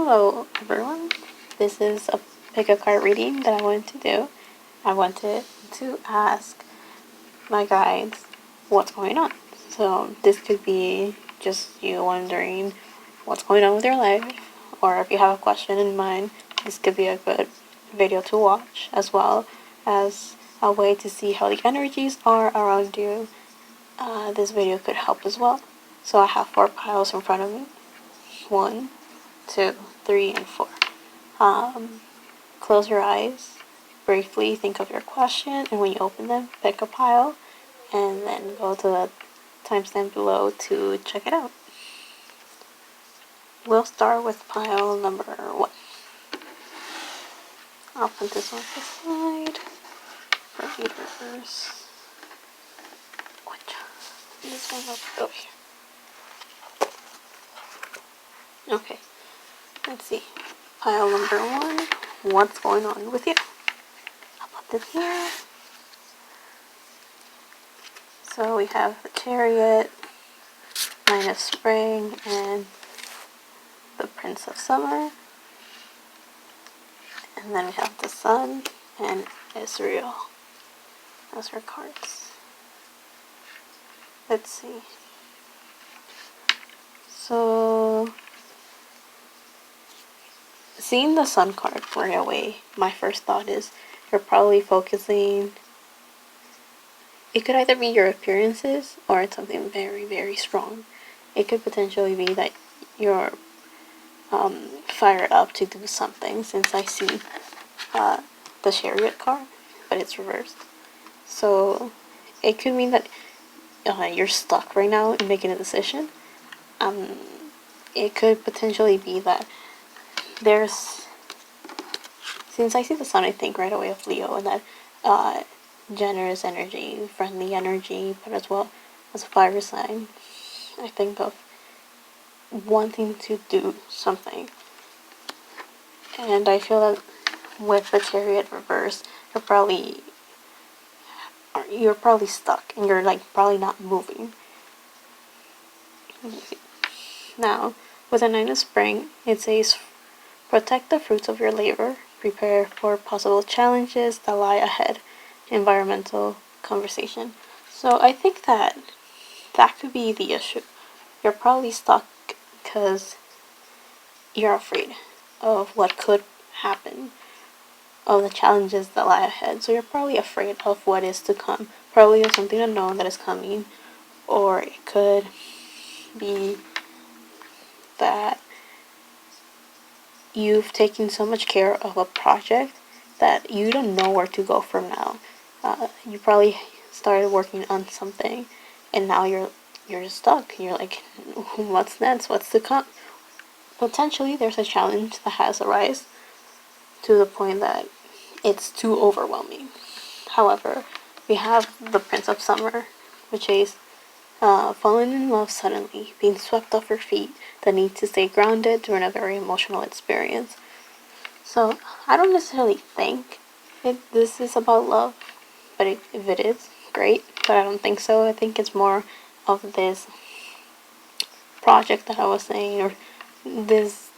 Hello everyone, this is a pick a card reading that I wanted to do. I wanted to ask my guides what's going on. So this could be just you wondering what's going on with your life, or if you have a question in mind, this could be a good video to watch, as well as a way to see how the energies are around you. This video could help as well. So I have 4 piles in front of me. 1, 2, 3, and 4. Close your eyes, briefly think of your question, and when you open them, pick a pile, and then go to the timestamp below to check it out. We'll start with pile number 1. I'll put this on the side for readers. This one will go here. Okay, let's see. Pile number 1, what's going on with you? I'll put this here. So we have the Chariot, Nine of Spring, and the Prince of Summer. And then we have the Sun and Israel as our cards. Let's see. So, seeing the Sun card right away, my first thought is you're probably focusing. It could either be your appearances or it's something very, very strong. It could potentially be that you're fired up to do something, since I see the Chariot card, but it's reversed. So it could mean that you're stuck right now in making a decision. It could potentially be that there's, since I see the Sun, I think right away of Leo, and that generous energy, friendly energy, but as well as a fire sign. I think of wanting to do something. And I feel that with the Chariot reverse, you're probably stuck, and you're like probably not moving. Now, with the Nine of Spring, it says, protect the fruits of your labor, prepare for possible challenges that lie ahead, environmental conversation. So I think that could be the issue. You're probably stuck because you're afraid of what could happen, of the challenges that lie ahead. So you're probably afraid of what is to come. Probably of something unknown that is coming. Or it could be that you've taken so much care of a project that you don't know where to go from now. You probably started working on something, and now you're stuck. You're like, what's next? What's to come? Potentially, there's a challenge that has arisen to the point that it's too overwhelming. However, we have the Prince of Summer, which is falling in love suddenly, being swept off your feet, the need to stay grounded during a very emotional experience. So I don't necessarily think this is about love, but if it is, great, but I don't think so. I think it's more of this project that I was saying, or this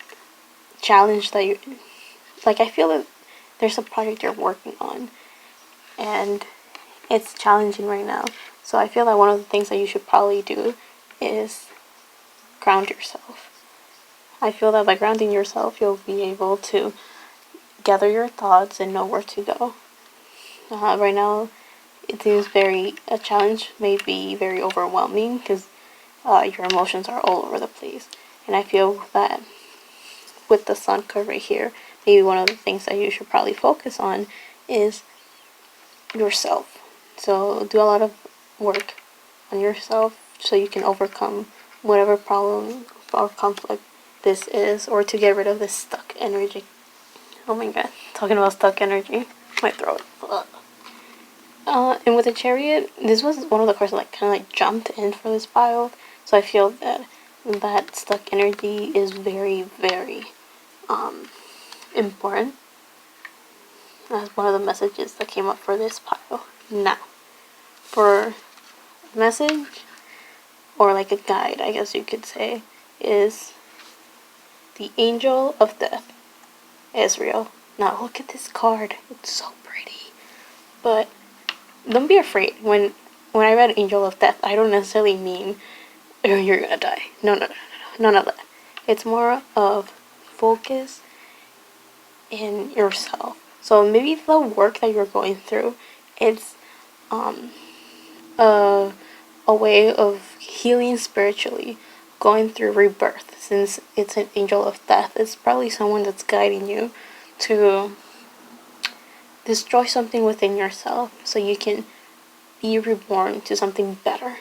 challenge that you, like, I feel that there's a project you're working on, and it's challenging right now. So I feel that one of the things that you should probably do is ground yourself. I feel that by grounding yourself, you'll be able to gather your thoughts and know where to go. Right now, it seems a challenge may be very overwhelming because your emotions are all over the place. And I feel that with the Sun card right here, maybe one of the things that you should probably focus on is yourself. So do a lot of work on yourself so you can overcome whatever problem or conflict this is, or to get rid of this stuck energy. Oh my god, talking about stuck energy, my throat. And with the Chariot, this was one of the cards that like kind of like jumped in for this pile. So I feel that stuck energy is very, very important. That's one of the messages that came up for this pile. Now, for a message, or like a guide, I guess you could say, is the Angel of Death is real. Now look at this card. It's so pretty. But don't be afraid. When I read Angel of Death, I don't necessarily mean you're gonna die. No. None of that. It's more of focus in yourself. So maybe the work that you're going through, it's a way of healing spiritually, going through rebirth. Since it's an angel of death, it's probably someone that's guiding you to destroy something within yourself so you can be reborn to something better.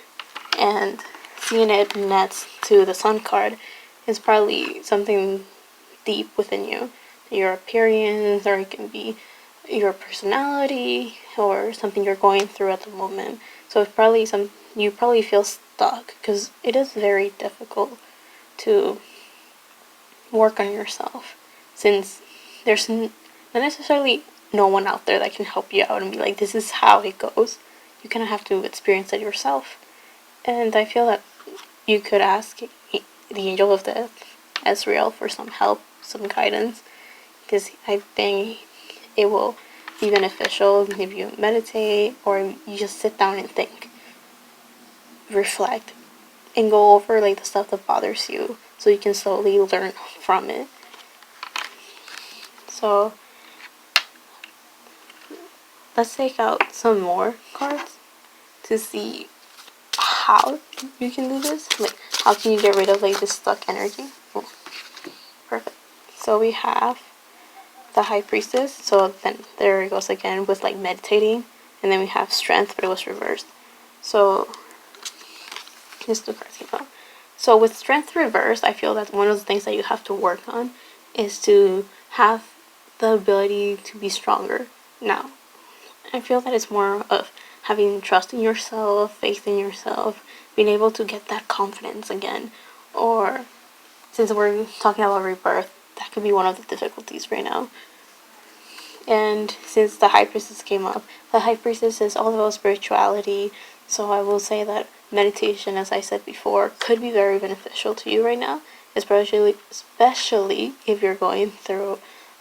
And seeing it next to the Sun card is probably something deep within you. Your appearance, or it can be your personality, or something you're going through at the moment. So it's probably you probably feel stuck, because it is very difficult to work on yourself, since there's not necessarily no one out there that can help you out and be like, this is how it goes. You kind of have to experience it yourself. And I feel that you could ask the Angel of Death, Ezreal, for some help, some guidance, because I think it will be beneficial if you meditate or you just sit down and think, reflect, and go over like the stuff that bothers you, so you can slowly learn from it. So let's take out some more cards to see how you can do this. Like, how can you get rid of like this stuck energy? Oh, perfect. So we have the High Priestess. So then there it goes again with like meditating. And then we have Strength, but it was reversed. So just two cards came out. So with Strength reversed, I feel that one of the things that you have to work on is to have the ability to be stronger. Now, I feel that it's more of having trust in yourself, faith in yourself, being able to get that confidence again. Or, since we're talking about rebirth, that could be one of the difficulties right now. And since the High Priestess came up, the High Priestess is all about spirituality. So I will say that meditation, as I said before, could be very beneficial to you right now, especially if you're going through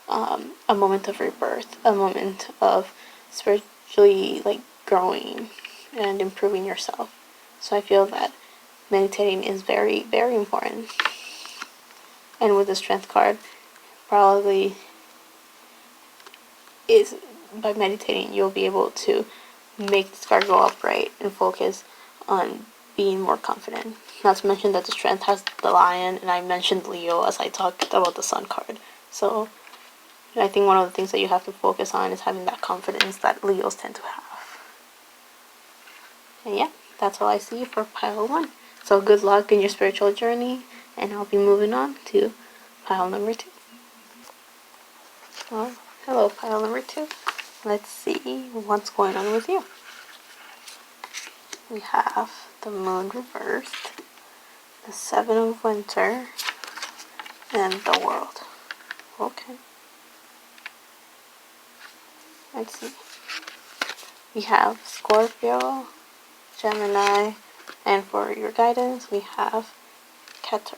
a moment of rebirth, a moment of spiritually like growing and improving yourself. So I feel that meditating is very, very important. And with the Strength card, probably is by meditating you'll be able to make this card go upright and focus on being more confident. Not to mention that the Strength has the Lion, and I mentioned Leo as I talked about the Sun card. So I think one of the things that you have to focus on is having that confidence that Leos tend to have. And yeah, that's all I see for pile 1. So good luck in your spiritual journey, and I'll be moving on to pile number 2. Well, hello pile number 2. Let's see what's going on with you. We have the Moon reversed, the Seven of Winter, and the World. Okay. Let's see. We have Scorpio, Gemini, and for your guidance, we have Keter.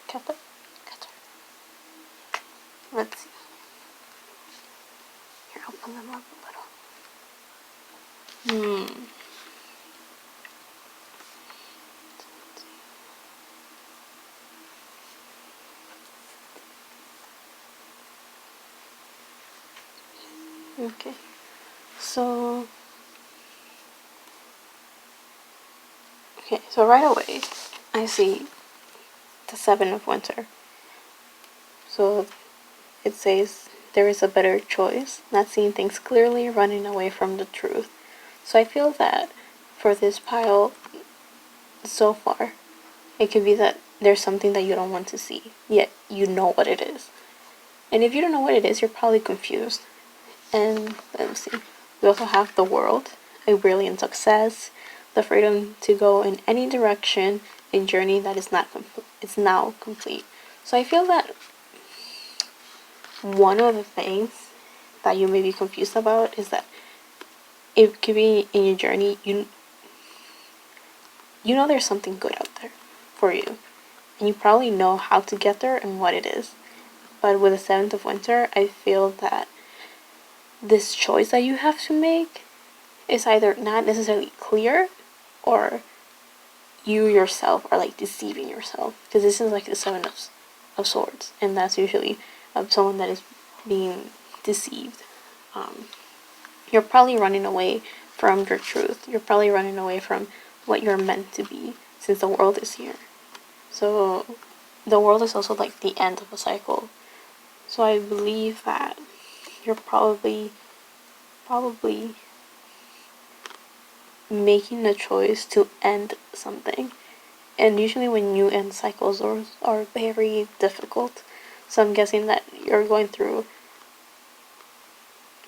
Keter? Keter. Let's see. Here, open them up a little. Okay. So right away, I see the Seven of Winter. So it says there is a better choice, not seeing things clearly, running away from the truth. So I feel that for this pile, so far, it could be that there's something that you don't want to see, yet you know what it is. And if you don't know what it is, you're probably confused. And let's see, we also have the World, a brilliant success, the freedom to go in any direction, a journey that is now complete. So I feel that one of the things that you may be confused about is that it could be in your journey, you know there's something good out there for you. and you probably know how to get there and what it is. But with the Seventh of Winter, I feel that this choice that you have to make is either not necessarily clear, or you yourself are like deceiving yourself, because this is like the of Swords, and that's usually someone that is being deceived. You're probably running away from your truth. You're probably running away from what you're meant to be, since the world is here. So the world is also like the end of a cycle. So I believe that you're probably making a choice to end something. And usually when you end cycles are very difficult. So I'm guessing that you're going through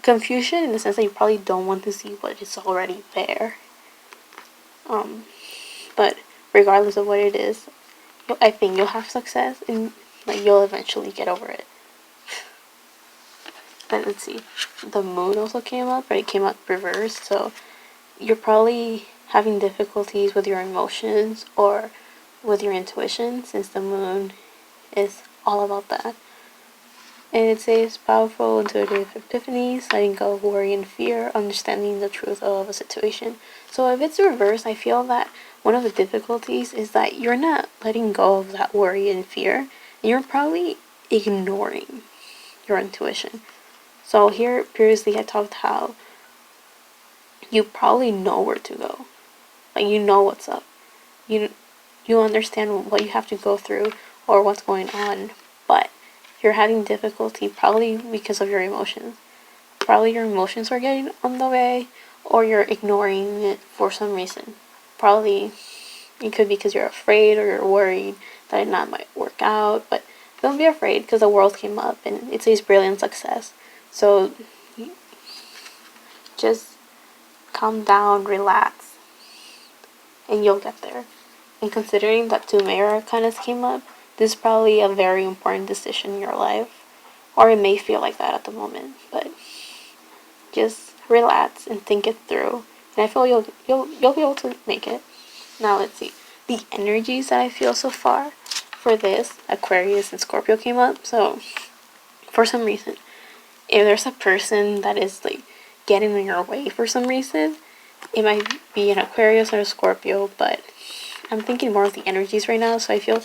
confusion in the sense that you probably don't want to see what is already there. But regardless of what it is, I think you'll have success, and like you'll eventually get over it. Then let's see, the moon also came up, but it came up reversed. So you're probably having difficulties with your emotions or with your intuition, since the moon is all about that. And it says powerful intuitive epiphanies, letting go of worry and fear, understanding the truth of a situation. So if it's reversed, I feel that one of the difficulties is that you're not letting go of that worry and fear, and you're probably ignoring your intuition. So here previously I talked how you probably know where to go. Like, you know what's up. You understand what you have to go through or what's going on, but you're having difficulty probably because of your emotions. Probably your emotions are getting on the way, or you're ignoring it for some reason. Probably it could be because you're afraid or you're worried that it not might work out, but don't be afraid, because the world came up and it says brilliant success. So just calm down, relax, and you'll get there. And considering that two Mayor Arcanas came up, this is probably a very important decision in your life. Or it may feel like that at the moment, but just relax and think it through. And I feel you'll be able to make it. Now let's see. The energies that I feel so far for this, Aquarius and Scorpio came up. So for some reason, if there's a person that is like getting in your way for some reason, it might be an Aquarius or a Scorpio, but I'm thinking more of the energies right now. So I feel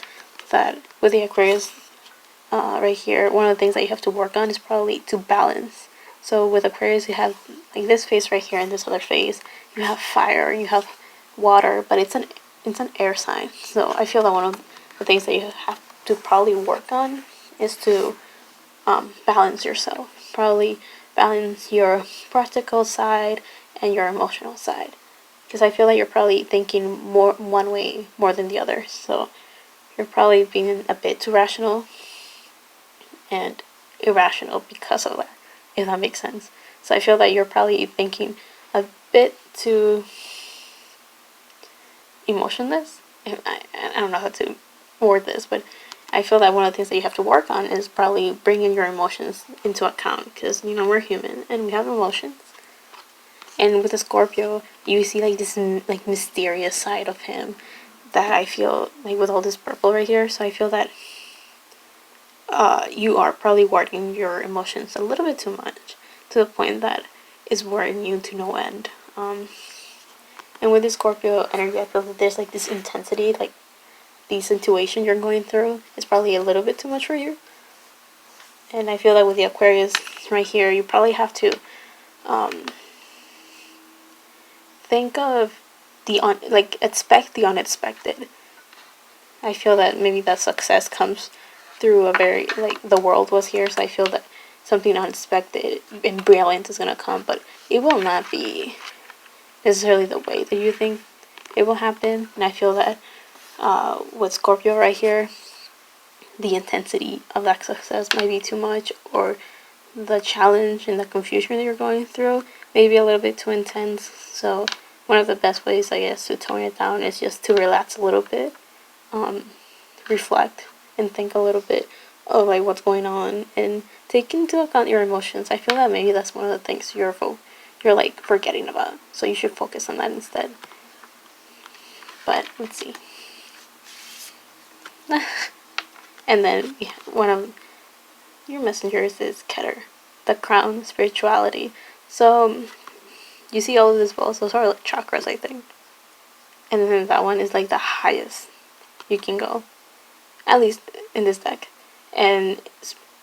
that with the Aquarius right here, one of the things that you have to work on is probably to balance. So with Aquarius, you have like this face right here and this other face. You have fire, you have water, but it's an air sign. So I feel that one of the things that you have to probably work on is to balance yourself. Probably balance your practical side and your emotional side, because I feel like you're probably thinking more one way more than the other. So you're probably being a bit too rational and irrational because of that, if that makes sense. So I feel that you're probably thinking a bit too emotionless. I don't know how to word this, but I feel that one of the things that you have to work on is probably bringing your emotions into account, because we're human and we have emotions. And with the Scorpio, you see like this like mysterious side of him that I feel like with all this purple right here. So I feel that you are probably worrying your emotions a little bit too much, to the point that is worrying you to no end. And with the Scorpio energy, I feel that there's like this intensity, like this intuition you're going through is probably a little bit too much for you. And I feel that with the Aquarius right here, you probably have to think of expect the unexpected. I feel that maybe that success comes through a very, like, the world was here, so I feel that something unexpected and brilliant is gonna come, but it will not be necessarily the way that you think it will happen. And I feel that with Scorpio right here, the intensity of that success might be too much, or the challenge and the confusion that you're going through may be a little bit too intense. So one of the best ways, I guess, to tone it down is just to relax a little bit, reflect, and think a little bit of like what's going on, and take into account your emotions. I feel that maybe that's one of the things you're like forgetting about. So you should focus on that instead. But let's see. And then one of your messengers is Keter, the crown, spirituality. So you see all of these balls, those are like chakras, I think. And then that one is like the highest you can go, at least in this deck. And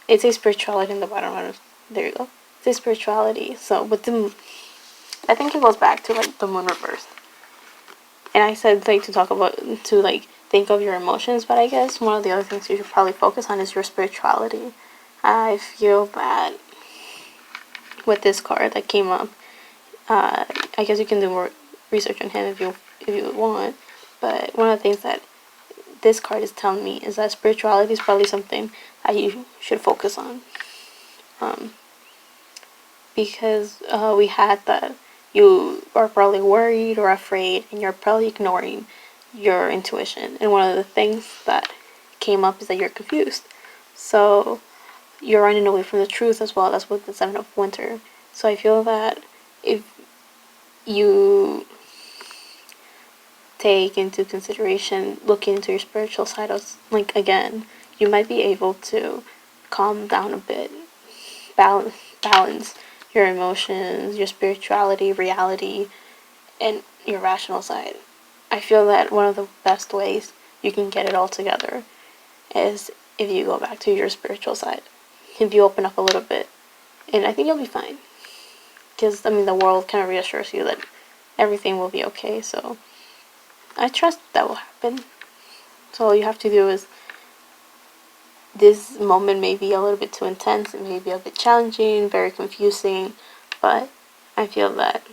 it's a spirituality in the bottom one. There you go. It's a spirituality. So with the, I think it goes back to like the moon reverse. And I said like to talk about, to like think of your emotions, but I guess one of the other things you should probably focus on is your spirituality. I feel that with this card that came up, I guess you can do more research on him if you want. But one of the things that this card is telling me is that spirituality is probably something that you should focus on. Because we had that you are probably worried or afraid and you're probably ignoring your intuition. And one of the things that came up is that you're confused. So you're running away from the truth as well. That's with the Seven of Winter. So I feel that if you take into consideration, look into your spiritual side of, like, again, you might be able to calm down a bit, balance your emotions, your spirituality, reality, and your rational side. I feel that one of the best ways you can get it all together is if you go back to your spiritual side. If you open up a little bit. And I think you'll be fine. Because, I mean, the world kind of reassures you that everything will be okay. So I trust that will happen. So all you have to do is, this moment may be a little bit too intense, it may be a bit challenging, very confusing, but I feel that,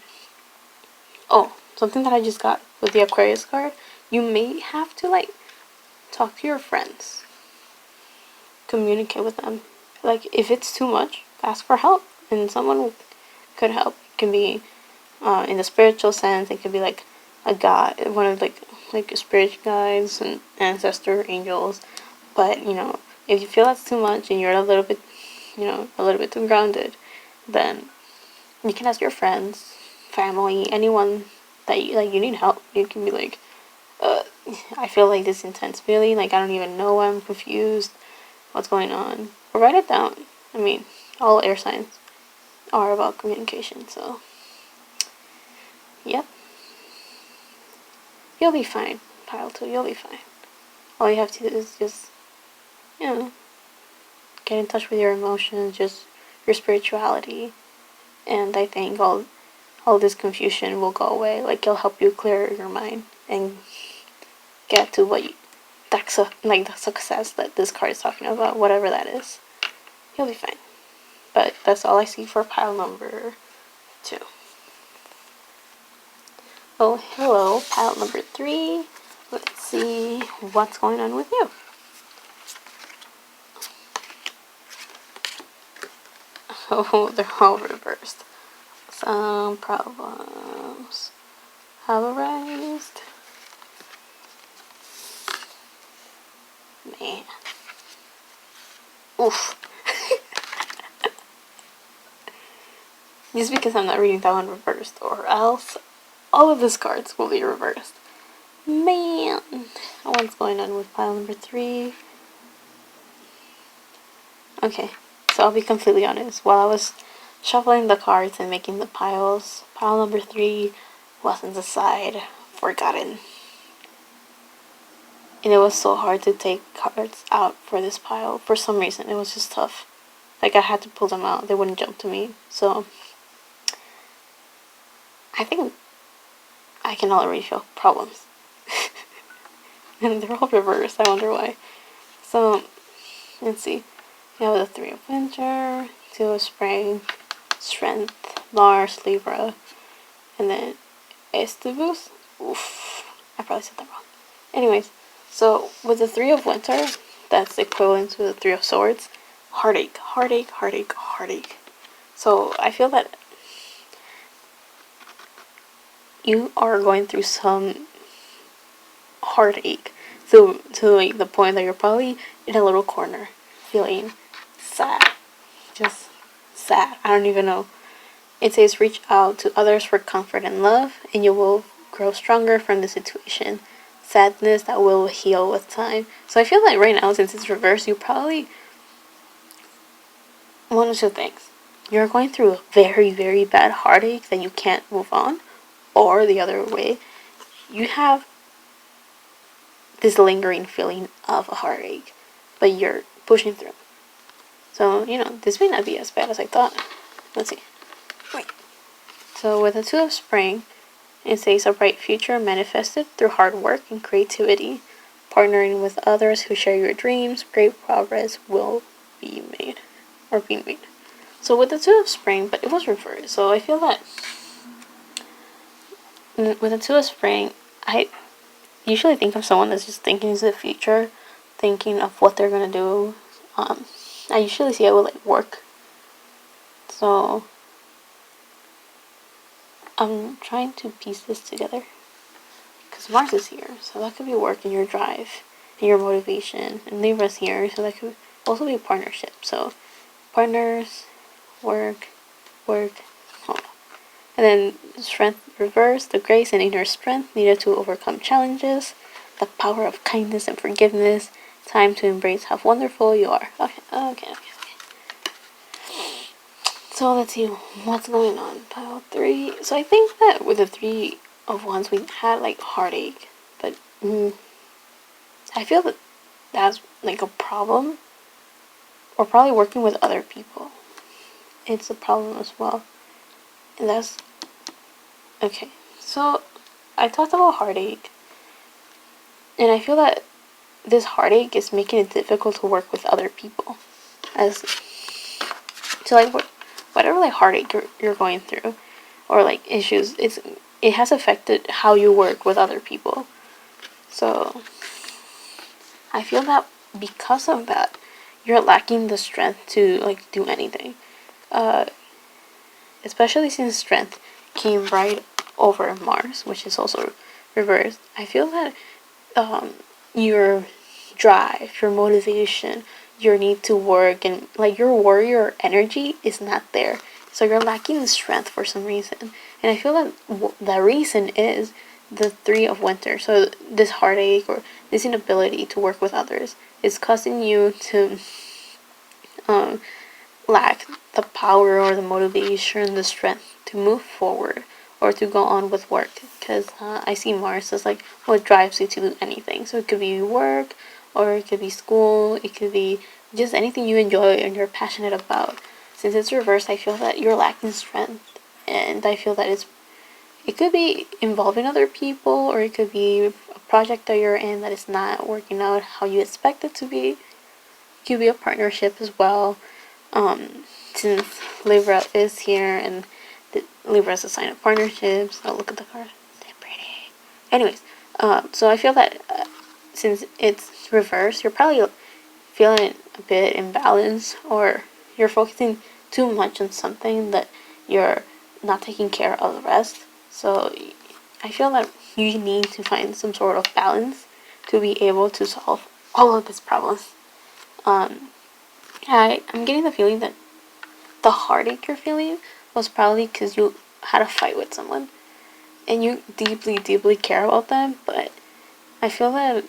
oh, something that I just got with the Aquarius card, you may have to, like, talk to your friends, communicate with them. Like, if it's too much, ask for help, and someone could help. It can be in the spiritual sense, it could be like a god, one of like spirit guides and ancestor angels. But if you feel that's too much and you're a little bit, a little bit too grounded, then you can ask your friends, family, anyone that you need help. You can be like, I feel like this intense feeling, like I don't even know, I'm confused, what's going on. Or write it down. I mean, all air signs are about communication, so yep. You'll be fine, Pile 2, you'll be fine. All you have to do is just, get in touch with your emotions, just your spirituality, and I think all this confusion will go away. Like, it'll help you clear your mind and get to what the success that this card is talking about, whatever that is. You'll be fine. But that's all I see for pile number 2. Oh, hello, pile number 3. Let's see what's going on with you. Oh, they're all reversed. Some problems have arisen. Man. Oof. Just because I'm not reading that one reversed, or else all of these cards will be reversed. Man. What's going on with pile number 3? Okay, so I'll be completely honest. While I was shuffling the cards and making the piles, pile number 3 was on the side, forgotten. And it was so hard to take cards out for this pile. For some reason, it was just tough. Like, I had to pull them out. They wouldn't jump to me. So I think I can already feel problems. And they're all reversed. I wonder why. So, let's see. We have the 3 of Winter, 2 of Spring, Strength, Mars, Libra, and then Estivus. Oof. I probably said that wrong. Anyways, so with the 3 of Winter, that's equivalent to the 3 of Swords. Heartache, heartache, heartache, heartache. So I feel that you are going through some heartache to like the point that you're probably in a little corner feeling sad, just sad. I don't even know. It says reach out to others for comfort and love, and you will grow stronger from the situation. sadness that will heal with time. So I feel like right now, since it's reversed, you probably, one of two things. You're going through a very, very bad heartache that you can't move on, or the other way, you have this lingering feeling of a heartache, but you're pushing through. So, this may not be as bad as I thought. Let's see. Wait. So with the Two of Spring, it says a bright future manifested through hard work and creativity. Partnering with others who share your dreams, great progress will be made. Or be made. So with the Two of Spring, but it was reversed. So I feel that with the Two of Spring, I usually think of someone that's just thinking into the future, thinking of what they're going to do. I usually see it with like work. So I'm trying to piece this together. Because Mars is here, so that could be work and your drive and your motivation. And Libra's here, so that could also be a partnership. So partners, work, hold on. And then strength reverse, the grace and inner strength needed to overcome challenges, the power of kindness and forgiveness, time to embrace how wonderful you are. Okay. So let's see what's going on. Pile 3. So I think that with the 3 of Wands we had like heartache, but I feel that that's like a problem. Or probably working with other people. It's a problem as well. And that's okay. So I talked about heartache, and I feel that this heartache is making it difficult to work with other people. So like whatever like heartache you're going through, or like issues, it has affected how you work with other people. So I feel that because of that, you're lacking the strength to like do anything. Especially since strength came right over Mars, which is also reversed. I feel that your drive, your motivation, your need to work, and like your warrior energy is not there. So you're lacking strength for some reason. And I feel that the reason is the 3 of Winter. So this heartache or this inability to work with others is causing you to lack the power or the motivation, the strength to move forward or to go on with work. Because I see Mars as like what drives you to do anything. So it could be work, or it could be school, it could be just anything you enjoy and you're passionate about. Since it's reversed, I feel that you're lacking strength, and I feel that it could be involving other people, or it could be a project that you're in that is not working out how you expect it to be. It could be a partnership as well. Since Libra is here, and Libra is a sign of partnerships. Oh, look at the card. They're pretty. Anyways, so I feel that since it's reversed, you're probably feeling a bit imbalanced, or you're focusing too much on something that you're not taking care of the rest. So I feel that you need to find some sort of balance to be able to solve all of these problems. I'm getting the feeling that the heartache you're feeling was probably because you had a fight with someone and you deeply, deeply care about them, but I feel that,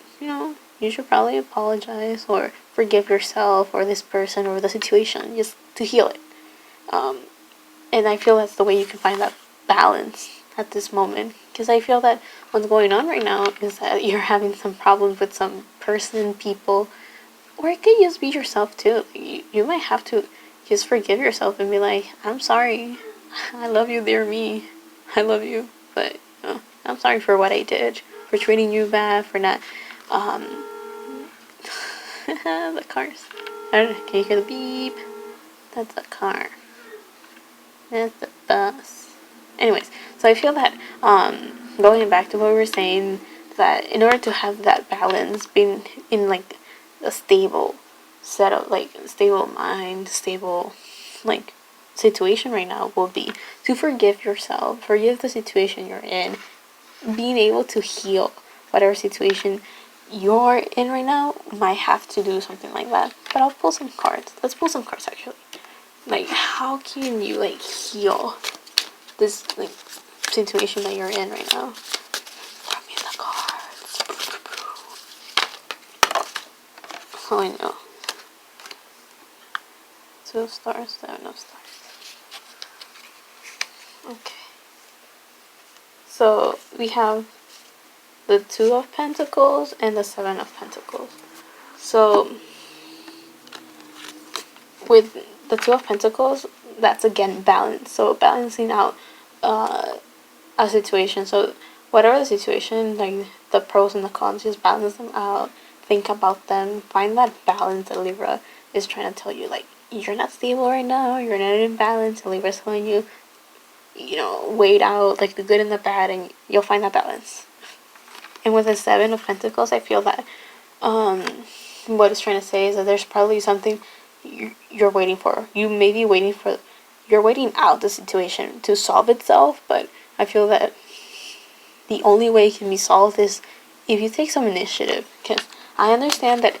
you should probably apologize or forgive yourself or this person or the situation just to heal it. And I feel that's the way you can find that balance at this moment. Because I feel that what's going on right now is that you're having some problems with some person, people, or it could just be yourself too. You might have to just forgive yourself and be like, I'm sorry. I love you, dear me. I love you. But I'm sorry for what I did. For treating you bad, for not the cars. I don't know, can you hear the beep? That's a car. That's the bus. Anyways, so I feel that going back to what we were saying, that in order to have that balance, being in like a stable setup, like stable mind, stable like situation right now will be to forgive yourself, forgive the situation you're in, being able to heal whatever situation you're in right now. Might have to do something like that. But I'll pull some cards. Let's pull some cards actually. Like, how can you like heal this like situation that you're in right now? Throw me the cards. Oh, I know. 2 of stars, 7 of stars. Okay. So we have the 2 of Pentacles and the 7 of Pentacles. So with the 2 of Pentacles, that's again balance. So balancing out a situation. So whatever the situation, like the pros and the cons, just balance them out. Think about them. Find that balance that Libra is trying to tell you. Like, you're not stable right now. You're not in balance. And Libra's telling you, wait out like the good and the bad, and you'll find that balance. And with the 7 of Pentacles, I feel that what it's trying to say is that there's probably something you're waiting for. You may be waiting for, you're waiting out the situation to solve itself, but I feel that the only way it can be solved is if you take some initiative. Because I understand that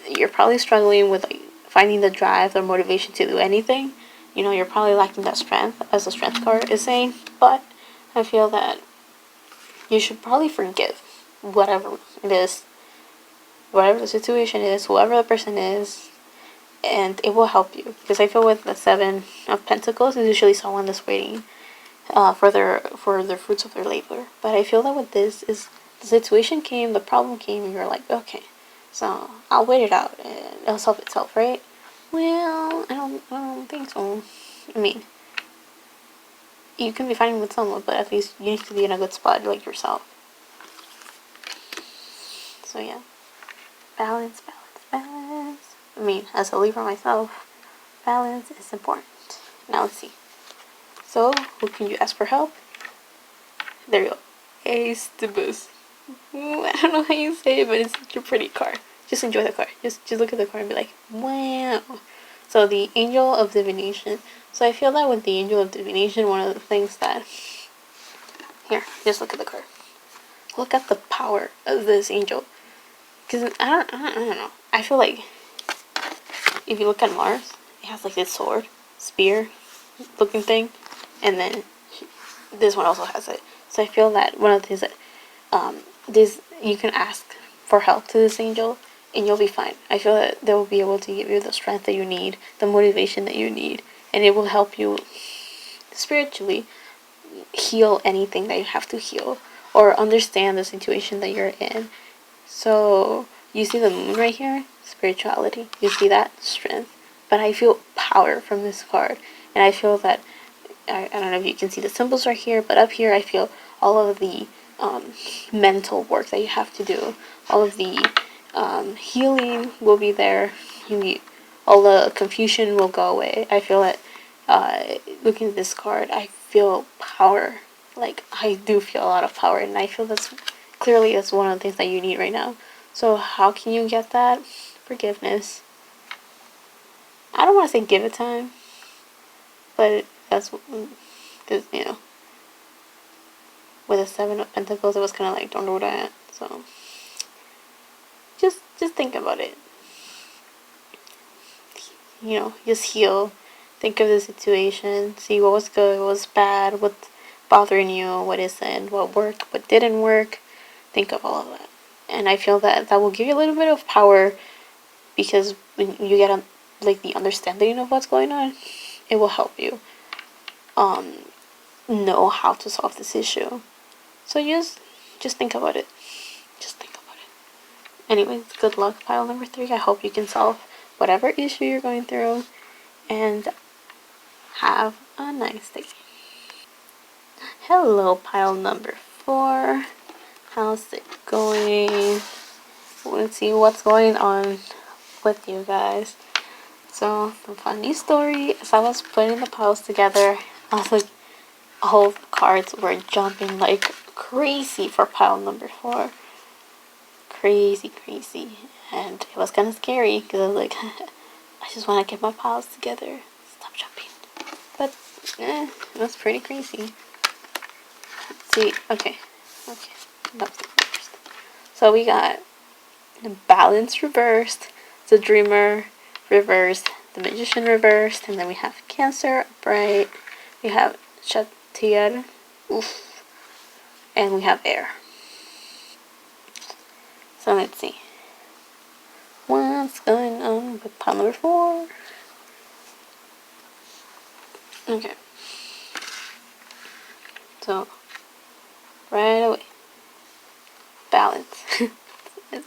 you're probably struggling with like finding the drive or motivation to do anything. You're probably lacking that strength, as the strength card is saying. But I feel that you should probably forgive whatever it is, whatever the situation is, whoever the person is, and it will help you. Because I feel with the 7 of Pentacles is usually someone that's waiting for their fruits of their labor. But I feel that with this is the situation came, the problem came, and you're like, okay, so I'll wait it out, and it'll solve itself, right? Well, I don't think so. I mean, you can be fighting with someone, but at least you need to be in a good spot, like yourself. So yeah, balance, balance, balance. I mean, as a Libra myself, balance is important. Now let's see. So, who can you ask for help? There you go. Ace de bus. I don't know how you say it, but it's such a pretty card. Just enjoy the card. Just look at the card and be like, wow. So the Angel of Divination. So I feel that with the Angel of Divination, one of the things that... Here, just look at the card. Look at the power of this angel. Because I don't know. I feel like if you look at Mars, it has like this sword, spear looking thing. And then this one also has it. So I feel that one of the things that this you can ask for help to this angel and you'll be fine. I feel that they will be able to give you the strength that you need, the motivation that you need, and it will help you spiritually heal anything that you have to heal or understand the situation that you're in. So you see the moon right here, spirituality. You see that strength, but I feel power from this card, and I feel that I don't know if you can see the symbols right here, but up here I feel all of the mental work that you have to do. All of the healing will be there. All the confusion will go away. I feel that looking at this card, I feel power. Like, I do feel a lot of power, and I feel that's one of the things that you need right now. So how can you get that? Forgiveness. I don't want to say give it time, but that's because with the 7 of Pentacles, it was kind of like, don't do that. So just think about it. Just heal. Think of the situation. See what was good, what was bad, what's bothering you, what isn't, what worked, what didn't work. Think of all of that. And I feel that will give you a little bit of power, because when you get the understanding of what's going on, it will help you know how to solve this issue. So just think about it. Just think about it. Anyways, good luck, pile number 3. I hope you can solve whatever issue you're going through, and have a nice day. Hello, pile number 4. How's it going? Let's see what's going on with you guys. So, the funny story, as I was putting the piles together, I was like, all the cards were jumping like crazy for pile number 4. Crazy. And it was kind of scary, because I was like, I just want to get my piles together. Stop jumping. But, it was pretty crazy. Let's see, okay. That's the first. So we got the Balance reversed, the Dreamer reversed, the Magician reversed, and then we have Cancer upright, we have Chatir, and we have Air. So let's see. What's going on with pile number 4? Okay. So, right away. Balance. As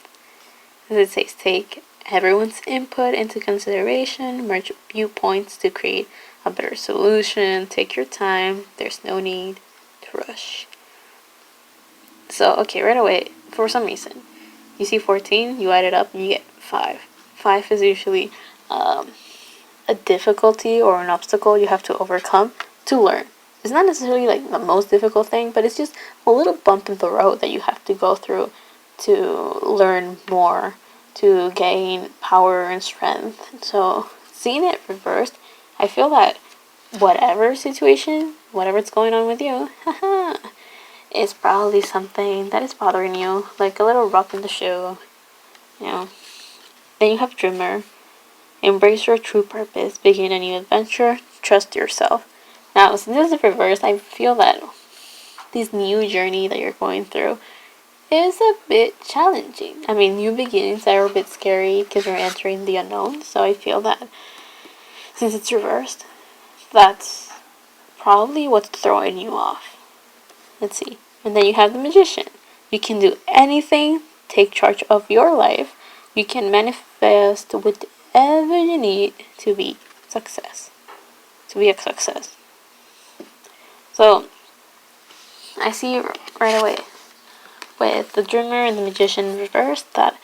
it says, take everyone's input into consideration, merge viewpoints to create a better solution, take your time, there's no need to rush. So, okay, right away, for some reason, you see 14, you add it up, and you get 5. 5 is usually a difficulty or an obstacle you have to overcome to learn. It's not necessarily like the most difficult thing, but it's just a little bump in the road that you have to go through to learn more, to gain power and strength. So seeing it reversed, I feel that whatever situation, whatever's going on with you, is probably something that is bothering you, like a little rock in the shoe, you know. Then you have Dreamer. Embrace your true purpose, begin a new adventure, trust yourself. Now, since this is reversed, I feel that this new journey that you're going through is a bit challenging. I mean, new beginnings are a bit scary because you're entering the unknown, so I feel that since it's reversed, that's probably what's throwing you off. Let's see. And then you have the Magician. You can do anything, take charge of your life. You can manifest whatever you need to be success. To be a success. So, I see right away with the Dreamer and the Magician reversed that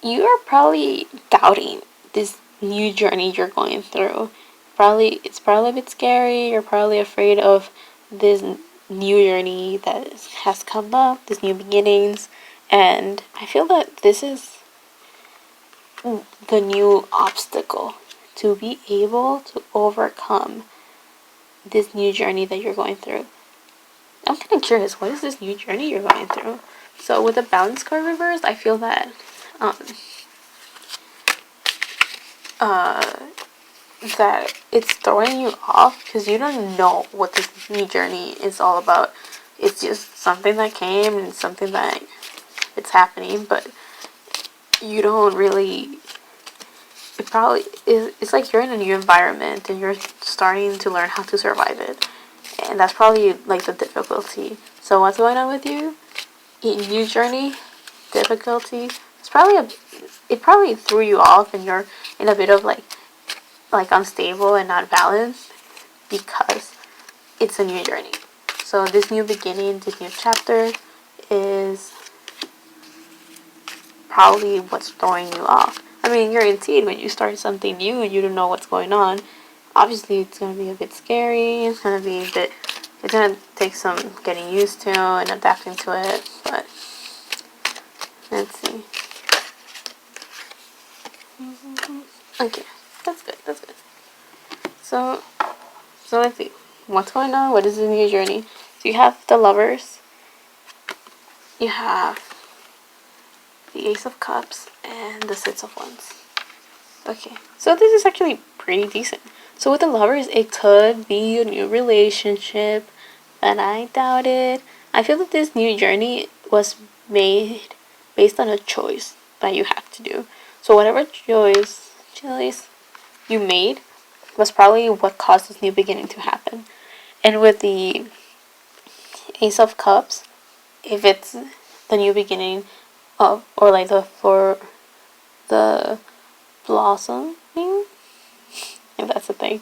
you are probably doubting this new journey you're going through. It's probably a bit scary. You're probably afraid of this new journey that has come up, this new beginnings, and I feel that this is the new obstacle to be able to overcome this new journey that you're going through. I'm kind of curious, what is this new journey you're going through? So with the balance card reversed, I feel that that it's throwing you off because you don't know what this new journey is all about. It's just something that came and something that it's happening, but you don't really. It probably is. It's like you're in a new environment and you're starting to learn how to survive it, and that's probably like the difficulty. So what's going on with you? New journey, difficulty. It probably threw you off, and you're in a bit of like unstable and not balanced because it's a new journey. So this new beginning, this new chapter is probably what's throwing you off. I mean, you're indeed when you start something new and you don't know what's going on. Obviously, it's going to be a bit scary. It's going to take some getting used to and adapting to it. But let's see. Okay, that's good. That's good. So let's see. What's going on? What is the new journey? So you have the Lovers. You have the Ace of Cups and the Six of Wands. Okay, so this is actually pretty decent. So with the Lovers, it could be a new relationship, and I doubt it. I feel that this new journey was made based on a choice that you have to do. So whatever choice you made was probably what caused this new beginning to happen. And with the Ace of Cups, if it's the new beginning of, or like for the blossoming, if that's a thing,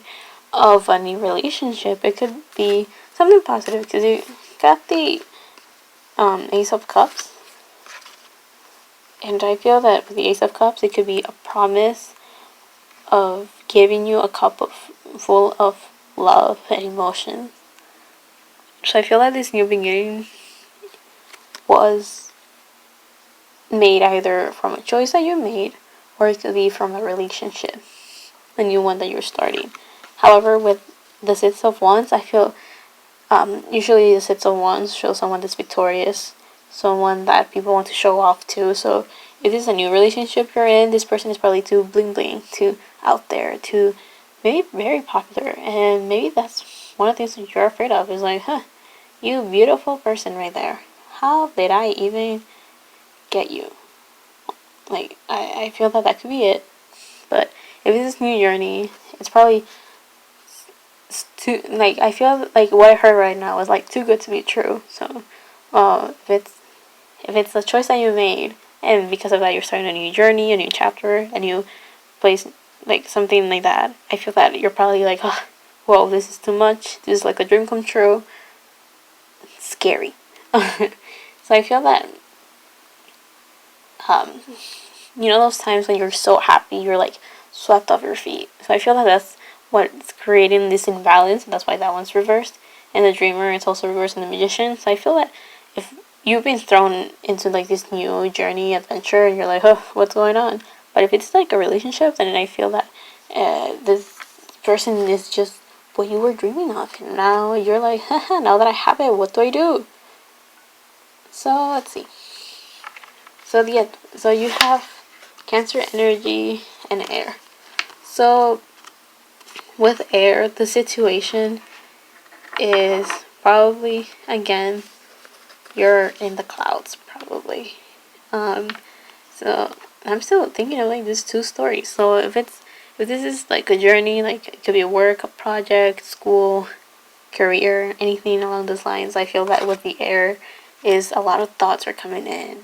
of a new relationship, it could be something positive because you got the Ace of Cups, and I feel that with the Ace of Cups, it could be a promise of giving you a cup full of love and emotion. So I feel like this new beginning was made either from a choice that you made, or it could be from a relationship, a new one that you're starting. However, with the Six of Wands, I feel usually the Six of Wands show someone that's victorious, someone that people want to show off to. So if this is a new relationship you're in, this person is probably too bling bling, too out there, too maybe very popular, and maybe that's one of the things that you're afraid of is like, you beautiful person right there. How did I even get you? Like, I feel that that could be it. But if it's this new journey, it's probably too, like, I feel like what I heard right now is like too good to be true. So, if it's the choice that you made, and because of that you're starting a new journey, a new chapter, a new place, like something like that, I feel that you're probably like, oh, whoa, this is too much. This is like a dream come true. It's scary. So I feel that, um, you know, those times when you're so happy, you're like swept off your feet. So I feel that that's what's creating this imbalance, and that's why that one's reversed. And the dreamer, it's also reversed in the magician. So I feel that if you've been thrown into like this new journey adventure, and you're like, oh, what's going on? But if it's like a relationship, then I feel that this person is just what you were dreaming of, and now you're like, haha, now that I have it, what do I do? So let's see. So you have Cancer energy and air. So with air, the situation is probably, again, you're in the clouds probably. Um, so I'm still thinking of like these two stories. So if this is like a journey, like it could be a work, a project, school, career, anything along those lines, I feel that with the air is a lot of thoughts are coming in,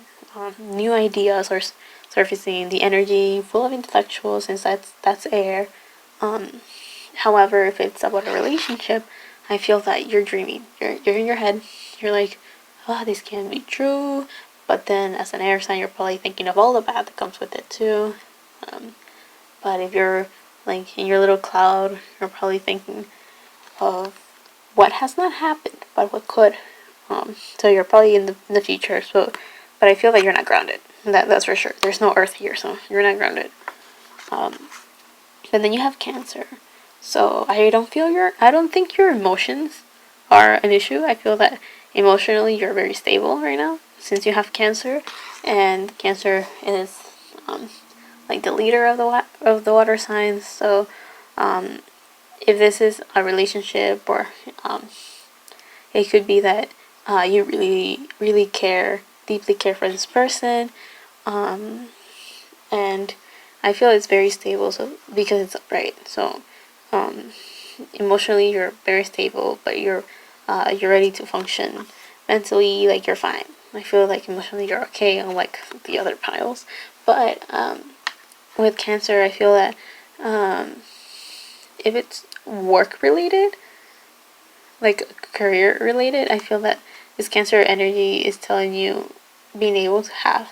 new ideas are surfacing, the energy full of intellectual, since that's air. Um, However, if it's about a relationship, I feel that you're dreaming. You're in your head. You're like, oh, this can't be true. But then, as an air sign, you're probably thinking of all the bad that comes with it too. Um, but if you're like in your little cloud, you're probably thinking of what has not happened, but what could. So you're probably in the future. So, but I feel that you're not grounded. That's for sure. There's no Earth here, so you're not grounded. And then you have Cancer. So I don't think your emotions are an issue. I feel that emotionally you're very stable right now since you have Cancer, and Cancer is like the leader of the water signs. So if this is a relationship, or it could be that you really deeply care for this person, and I feel it's very stable. So because it's upright, so um, emotionally you're very stable, but you're ready to function mentally. Like you're fine. I feel like emotionally you're okay, unlike the other piles. But with Cancer, I feel that if it's work related, like career related, I feel that this Cancer energy is telling you being able to have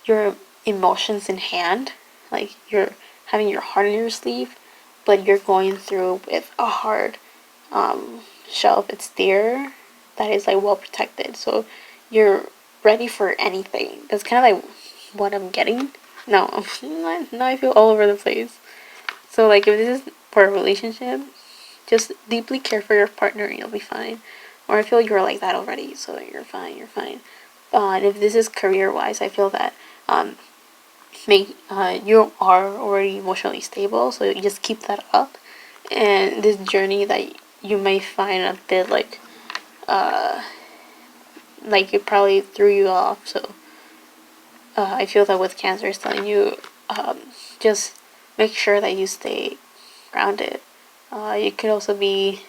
your emotions in hand, like you're having your heart in your sleeve, but you're going through with a hard shelf. It's there that is like well protected, so you're ready for anything. That's kind of like what I'm getting. No, now I feel all over the place. So like if this is for a relationship, just deeply care for your partner and you'll be fine. Or I feel you're like that already, so you're fine. You're fine. But if this is career wise, I feel that you are already emotionally stable, so you just keep that up. And this journey that you may find a bit like it probably threw you off. So I feel that with Cancer, it's telling you just make sure that you stay grounded. You could also be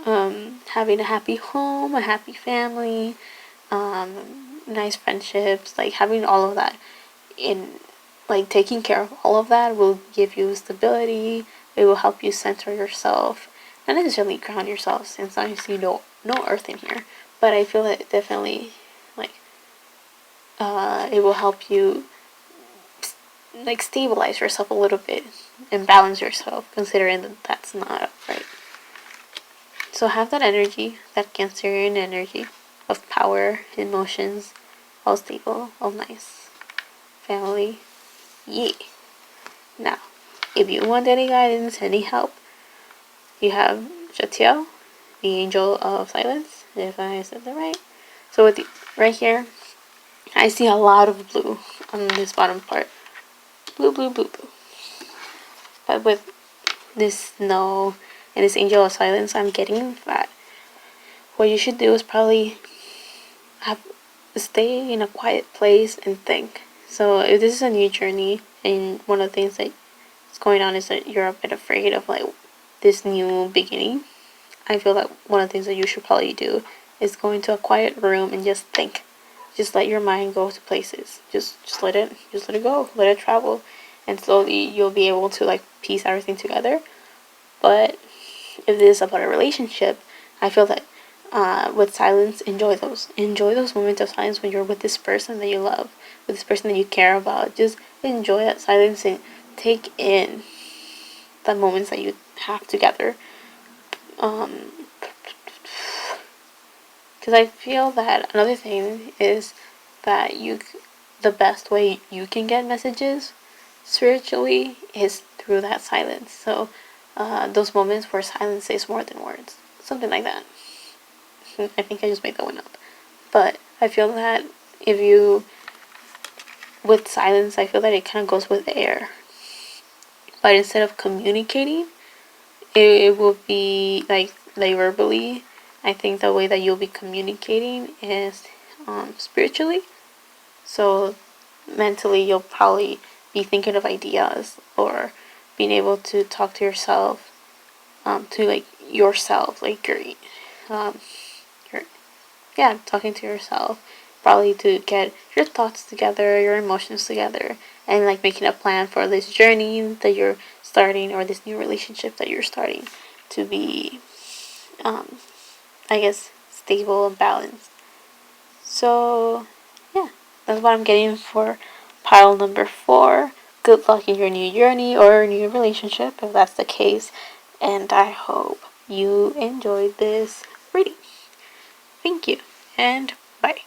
having a happy home, a happy family, nice friendships, like having all of that in, like taking care of all of that will give you stability. It will help you center yourself, not necessarily ground yourself, since obviously no earth in here. But I feel that definitely like it will help you like stabilize yourself a little bit and balance yourself, considering that that's not right. So have that energy, that Cancerian energy of power, emotions, all stable, all nice. Family, yeah. Now, if you want any guidance, any help, you have Jatiel, the Angel of Silence, if I said that right. So with the, right here, I see a lot of blue on this bottom part. Blue, blue, blue, blue. But with this snow and this Angel of Silence, I'm getting that what you should do is probably stay in a quiet place and think. So if this is a new journey, and one of the things that is going on is that you're a bit afraid of like this new beginning, I feel like one of the things that you should probably do is go into a quiet room and just think. Just let your mind go to places. Just let it go. Let it travel, and slowly you'll be able to like piece everything together. But if this is about a relationship, I feel that with silence, enjoy those. Enjoy those moments of silence when you're with this person that you love, with this person that you care about. Just enjoy that silence and take in the moments that you have together. Because I feel that another thing is that the best way you can get messages spiritually is through that silence. So those moments where silence says more than words, something like that. I think I just made that one up, but I feel that if you with silence, I feel that it kind of goes with air. But instead of communicating, it will be like verbally. I think the way that you'll be communicating is spiritually. So mentally, you'll probably be thinking of ideas or being able to talk to yourself, to like yourself, like your yeah, talking to yourself, probably to get your thoughts together, your emotions together, and like making a plan for this journey that you're starting or this new relationship that you're starting to be, I guess, stable and balanced. So, yeah, that's what I'm getting for pile number 4. Good luck in your new journey or new relationship if that's the case, and I hope you enjoyed this reading. Thank you, and bye.